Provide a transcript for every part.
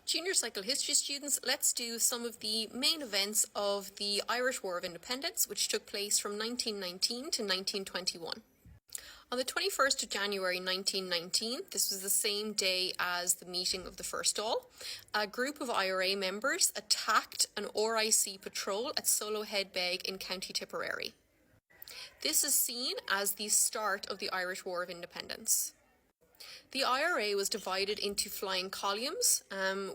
Junior Cycle History students, let's do some of the main events of the Irish War of Independence, which took place from 1919 to 1921. On the 21st of January 1919, this was the same day as the meeting of the First Dáil, a group of IRA members attacked an RIC patrol at Solo Headbeg in County Tipperary. This is seen as the start of the Irish War of Independence. The IRA was divided into flying columns,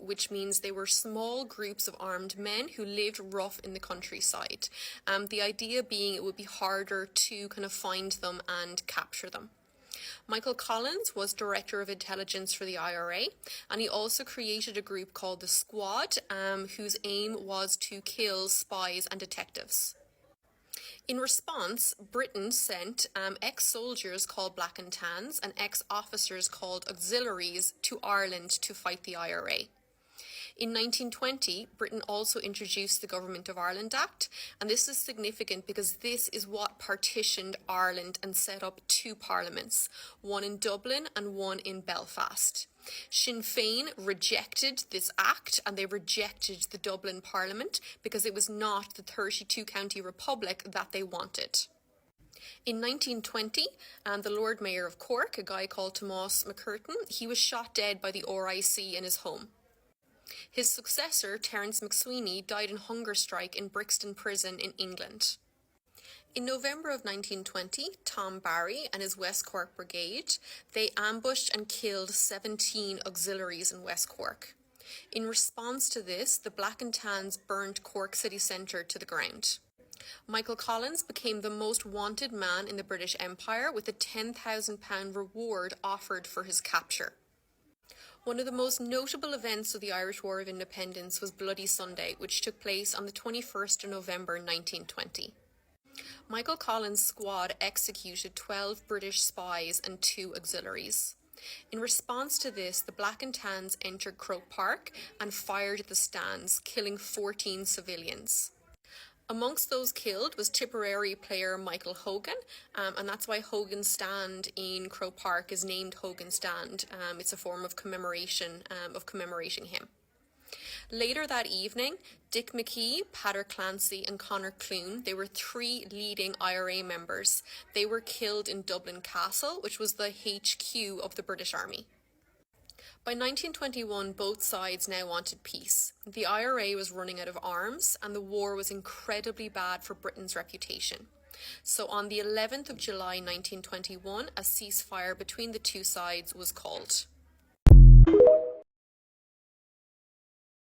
which means they were small groups of armed men who lived rough in the countryside. The idea being it would be harder to kind of find them and capture them. Michael Collins was Director of Intelligence for the IRA, and he also created a group called the Squad, whose aim was to kill spies and detectives. In response, Britain sent ex-soldiers called Black and Tans and ex-officers called auxiliaries to Ireland to fight the IRA. In 1920, Britain also introduced the Government of Ireland Act, and this is significant because this is what partitioned Ireland and set up two parliaments, one in Dublin and one in Belfast. Sinn Féin rejected this act, and they rejected the Dublin Parliament because it was not the 32-county republic that they wanted. In 1920, the Lord Mayor of Cork, a guy called Tomás McCurtain, he was shot dead by the RIC in his home. His successor, Terence MacSwiney, died in hunger strike in Brixton Prison in England. In November of 1920, Tom Barry and his West Cork Brigade, they ambushed and killed 17 auxiliaries in West Cork. In response to this, the Black and Tans burnt Cork city centre to the ground. Michael Collins became the most wanted man in the British Empire, with a £10,000 reward offered for his capture. One of the most notable events of the Irish War of Independence was Bloody Sunday, which took place on the 21st of November 1920. Michael Collins' squad executed 12 British spies and 2 auxiliaries. In response to this, the Black and Tans entered Croke Park and fired at the stands, killing 14 civilians. Amongst those killed was Tipperary player Michael Hogan, and that's why Hogan's Stand in Croke Park is named Hogan's Stand. It's a form of commemorating him. Later that evening, Dick McKee, Peadar Clancy and Conor Clune, they were 3 leading IRA members. They were killed in Dublin Castle, which was the HQ of the British Army. By 1921, both sides now wanted peace. The IRA was running out of arms, and the war was incredibly bad for Britain's reputation. So on the 11th of July 1921, a ceasefire between the two sides was called.